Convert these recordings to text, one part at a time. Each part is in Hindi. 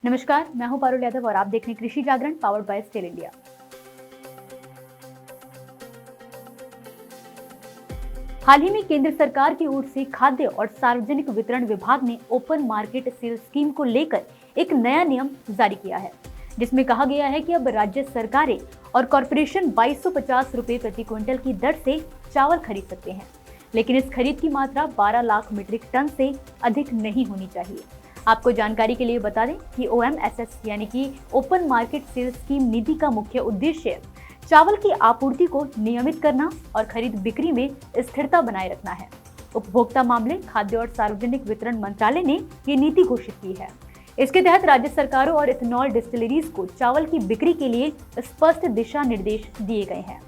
नमस्कार, मैं हूं पारुल यादव और आप देख रहे हैं कृषि जागरण पावर्ड बाय स्टेल इंडिया। हाल ही में केंद्र सरकार की ओर से खाद्य और सार्वजनिक वितरण विभाग ने ओपन मार्केट सेल स्कीम को लेकर एक नया नियम जारी किया है, जिसमें कहा गया है कि अब राज्य सरकारें और कॉरपोरेशन 2250 रुपए प्रति क्विंटल की दर से चावल खरीद सकते हैं, लेकिन इस खरीद की मात्रा 12 लाख मीट्रिक टन से अधिक नहीं होनी चाहिए। आपको जानकारी के लिए बता दें कि OMSS यानी कि ओपन मार्केट सेल स्कीम नीति का मुख्य उद्देश्य चावल की आपूर्ति को नियमित करना और खरीद बिक्री में स्थिरता बनाए रखना है। उपभोक्ता मामले, खाद्य और सार्वजनिक वितरण मंत्रालय ने ये नीति घोषित की है। इसके तहत राज्य सरकारों और इथेनॉल डिस्टिलरीज को चावल की बिक्री के लिए स्पष्ट दिशा निर्देश दिए गए हैं।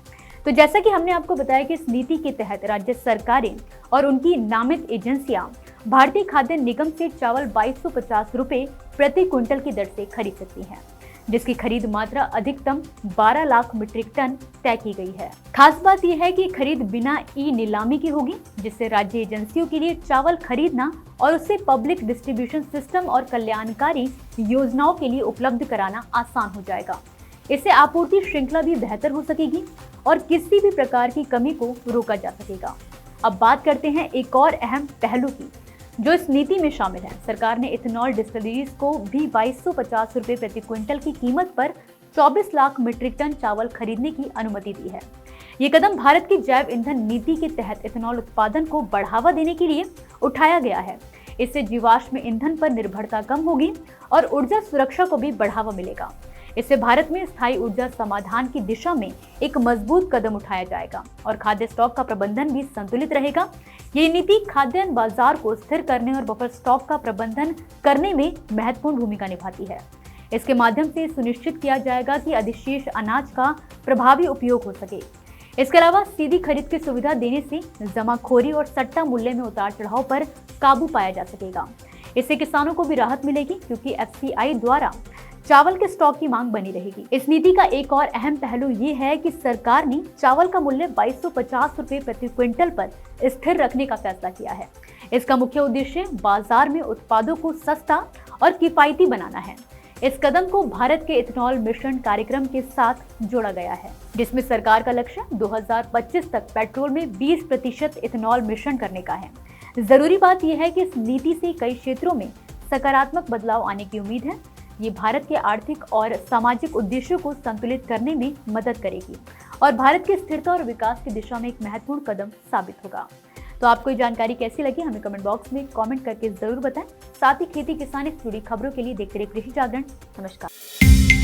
तो जैसा कि हमने आपको बताया कि इस नीति के तहत राज्य सरकारें और उनकी नामित एजेंसियां भारतीय खाद्य निगम से चावल 2250 रुपए प्रति क्विंटल की दर से खरीद सकती हैं, जिसकी खरीद मात्रा अधिकतम 12 लाख मीट्रिक टन तय की गई है। खास बात यह है कि खरीद बिना ई नीलामी की होगी, जिससे राज्य एजेंसियों के लिए चावल खरीदना और उसे पब्लिक डिस्ट्रीब्यूशन सिस्टम और कल्याणकारी योजनाओं के लिए उपलब्ध कराना आसान हो जाएगा। इससे आपूर्ति श्रृंखला भी बेहतर हो सकेगी और किसी भी प्रकार की कमी को रोका जा सकेगा। अब बात करते हैं एक और अहम पहलू की, जो इस नीति में शामिल है। सरकार ने इथेनॉल डिस्टिलरीज को भी 2250 रुपए प्रति क्विंटल की कीमत पर 24 लाख मीट्रिक टन चावल खरीदने की अनुमति दी है। ये कदम भारत की जैव ईंधन नीति के तहत इथेनॉल उत्पादन को बढ़ावा देने के लिए उठाया गया है। इससे जीवाश्म ईंधन पर निर्भरता कम होगी और ऊर्जा सुरक्षा को भी बढ़ावा मिलेगा। इससे भारत में स्थायी ऊर्जा समाधान की दिशा में एक मजबूत कदम उठाया जाएगा और खाद्य स्टॉक का प्रबंधन भी संतुलित रहेगा। ये नीति खाद्यान्न बाजार को स्थिर करने और बफर स्टॉक का प्रबंधन करने में महत्वपूर्ण भूमिका निभाती है। इसके माध्यम से सुनिश्चित किया जाएगा कि अधिशेष अनाज का प्रभावी उपयोग हो सके। इसके अलावा सीधी खरीद की सुविधा देने से जमाखोरी और सट्टा मूल्य में उतार चढ़ाव पर काबू पाया जा सकेगा। इससे किसानों को भी राहत मिलेगी, क्योंकि FCI द्वारा चावल के स्टॉक की मांग बनी रहेगी। इस नीति का एक और अहम पहलू ये है कि सरकार ने चावल का मूल्य 2250 रुपए प्रति क्विंटल पर स्थिर रखने का फैसला किया है। इसका मुख्य उद्देश्य बाजार में उत्पादों को सस्ता और किफायती बनाना है। इस कदम को भारत के इथेनॉल मिशन कार्यक्रम के साथ जोड़ा गया है, जिसमें सरकार का लक्ष्य 2025 तक पेट्रोल में 20% इथेनॉल मिश्रण करने का है। जरूरी बात यह है कि इस नीति से कई क्षेत्रों में सकारात्मक बदलाव आने की उम्मीद है। ये भारत के आर्थिक और सामाजिक उद्देश्यों को संतुलित करने में मदद करेगी और भारत की स्थिरता और विकास की दिशा में एक महत्वपूर्ण कदम साबित होगा। तो आपको ये जानकारी कैसी लगी, हमें कमेंट बॉक्स में कमेंट करके जरूर बताएं। साथ ही खेती किसानी से जुड़ी खबरों के लिए देखते रहिए कृषि जागरण। नमस्कार।